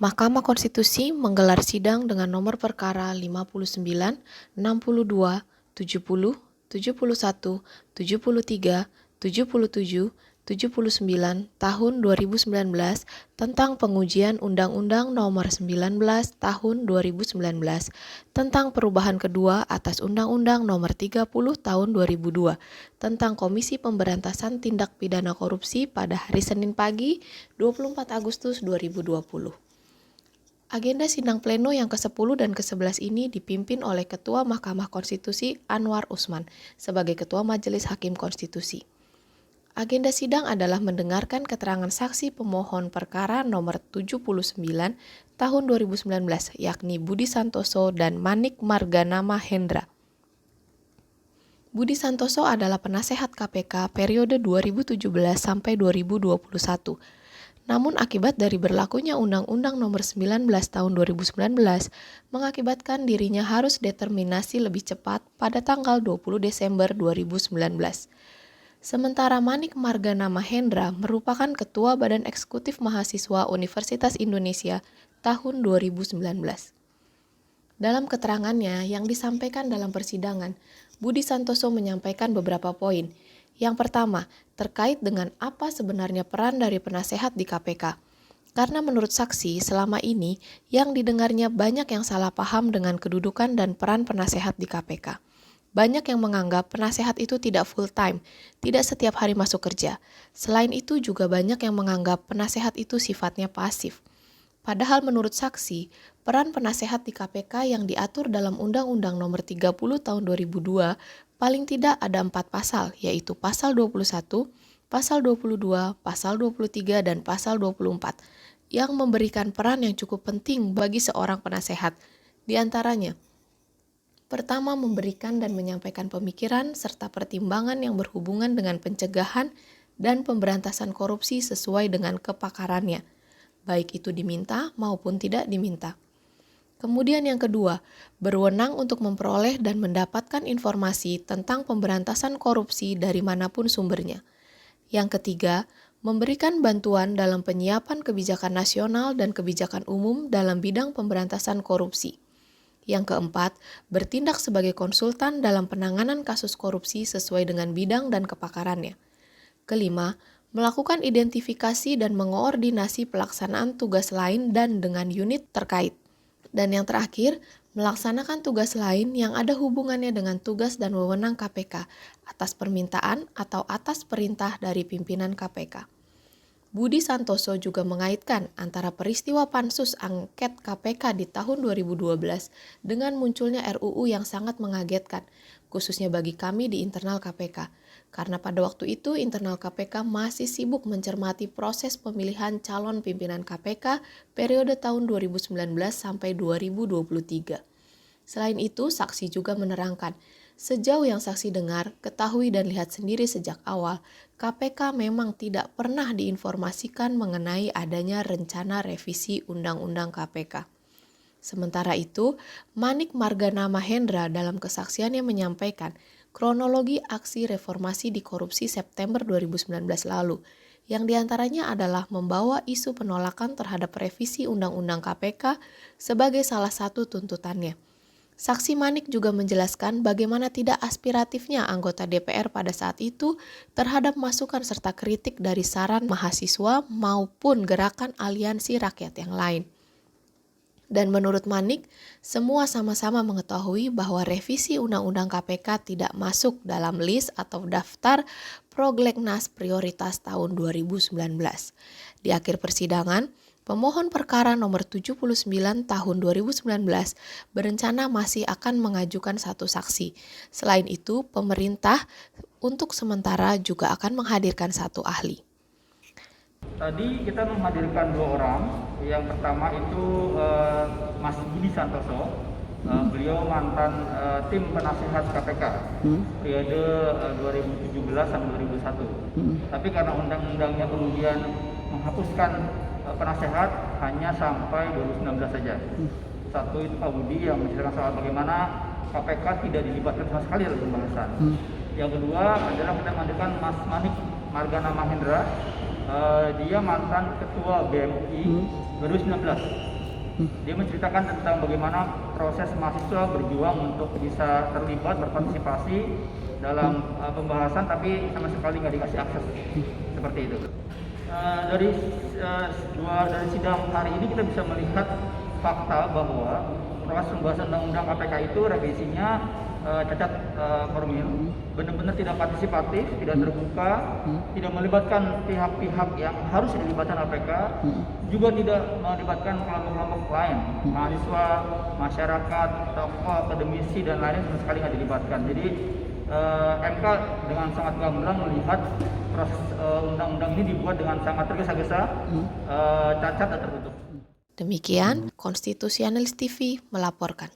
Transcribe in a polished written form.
Mahkamah Konstitusi menggelar sidang dengan nomor perkara 59, 62, 70, 71, 73, 77, 79 tahun 2019 tentang pengujian Undang-Undang Nomor 19 tahun 2019 tentang perubahan kedua atas Undang-Undang Nomor 30 tahun 2002 tentang Komisi Pemberantasan Tindak Pidana Korupsi pada hari Senin pagi 24 Agustus 2020. Agenda sidang pleno yang ke-10 dan ke-11 ini dipimpin oleh Ketua Mahkamah Konstitusi Anwar Usman sebagai Ketua Majelis Hakim Konstitusi. Agenda sidang adalah mendengarkan keterangan saksi pemohon perkara nomor 79 tahun 2019 yakni Budi Santoso dan Manik Margana Mahendra. Budi Santoso adalah penasehat KPK periode 2017 sampai 2021. Namun akibat dari berlakunya Undang-Undang Nomor 19 Tahun 2019 mengakibatkan dirinya harus determinasi lebih cepat pada tanggal 20 Desember 2019. Sementara Manik Margana Mahendra merupakan Ketua Badan Eksekutif Mahasiswa Universitas Indonesia tahun 2019. Dalam keterangannya yang disampaikan dalam persidangan, Budi Santoso menyampaikan beberapa poin. Yang pertama, terkait dengan apa sebenarnya peran dari penasehat di KPK. Karena menurut saksi, selama ini yang didengarnya banyak yang salah paham dengan kedudukan dan peran penasehat di KPK. Banyak yang menganggap penasehat itu tidak full time, tidak setiap hari masuk kerja. Selain itu juga banyak yang menganggap penasehat itu sifatnya pasif. Padahal menurut saksi, peran penasehat di KPK yang diatur dalam Undang-Undang Nomor 30 Tahun 2002 paling tidak ada 4 pasal, yaitu Pasal 21, Pasal 22, Pasal 23, dan Pasal 24, yang memberikan peran yang cukup penting bagi seorang penasehat. Di antaranya, pertama, memberikan dan menyampaikan pemikiran serta pertimbangan yang berhubungan dengan pencegahan dan pemberantasan korupsi sesuai dengan kepakarannya, baik itu diminta maupun tidak diminta. Kemudian yang kedua, berwenang untuk memperoleh dan mendapatkan informasi tentang pemberantasan korupsi dari manapun sumbernya. Yang ketiga, memberikan bantuan dalam penyiapan kebijakan nasional dan kebijakan umum dalam bidang pemberantasan korupsi. Yang keempat, bertindak sebagai konsultan dalam penanganan kasus korupsi sesuai dengan bidang dan kepakarannya. Kelima, melakukan identifikasi dan mengoordinasi pelaksanaan tugas lain dan dengan unit terkait. Dan yang terakhir, melaksanakan tugas lain yang ada hubungannya dengan tugas dan wewenang KPK atas permintaan atau atas perintah dari pimpinan KPK. Budi Santoso juga mengaitkan antara peristiwa pansus angket KPK di tahun 2012 dengan munculnya RUU yang sangat mengagetkan, khususnya bagi kami di internal KPK. Karena pada waktu itu internal KPK masih sibuk mencermati proses pemilihan calon pimpinan KPK periode tahun 2019 sampai 2023. Selain itu, saksi juga menerangkan, sejauh yang saksi dengar, ketahui dan lihat sendiri sejak awal, KPK memang tidak pernah diinformasikan mengenai adanya rencana revisi Undang-Undang KPK. Sementara itu, Manik Margana Mahendra dalam kesaksiannya menyampaikan kronologi aksi reformasi di korupsi September 2019 lalu, yang diantaranya adalah membawa isu penolakan terhadap revisi Undang-Undang KPK sebagai salah satu tuntutannya. Saksi Manik juga menjelaskan bagaimana tidak aspiratifnya anggota DPR pada saat itu terhadap masukan serta kritik dari saran mahasiswa maupun gerakan aliansi rakyat yang lain. Dan menurut Manik, semua sama-sama mengetahui bahwa revisi Undang-Undang KPK tidak masuk dalam list atau daftar prolegnas prioritas tahun 2019. Di akhir persidangan, pemohon perkara nomor 79 tahun 2019 berencana masih akan mengajukan satu saksi. Selain itu, pemerintah untuk sementara juga akan menghadirkan satu ahli. Tadi kita menghadirkan 2 orang. Yang pertama itu Mas Budi Santoso. Beliau mantan tim penasehat KPK periode 2017 sampai 2001. Tapi karena undang-undangnya kemudian menghapuskan penasehat hanya sampai 2019 saja. Satu itu Pak Budi yang menceritakan soal bagaimana KPK tidak dilibatkan sama sekali dalam pembahasan. Yang kedua adalah kita menghadirkan Mas Manik Margana Mahendra. dia mantan ketua BMI 2019. Dia menceritakan tentang bagaimana proses mahasiswa berjuang untuk bisa terlibat berpartisipasi dalam pembahasan, tapi sama sekali nggak dikasih akses seperti itu. Dari sidang hari ini kita bisa melihat fakta bahwa proses pembahasan undang-undang KPK itu revisinya cacat formil, benar-benar tidak partisipatif, tidak terbuka, tidak melibatkan pihak-pihak yang harus dilibatkan KPK, juga tidak melibatkan kelompok-kelompok lain, mahasiswa, masyarakat, tokoh, akademisi dan lainnya sama sekali nggak dilibatkan. Jadi MK dengan sangat gamblang melihat proses undang-undang ini dibuat dengan sangat tergesa-gesa, cacat dan tertutup. Demikian Konstitusi Analis TV melaporkan.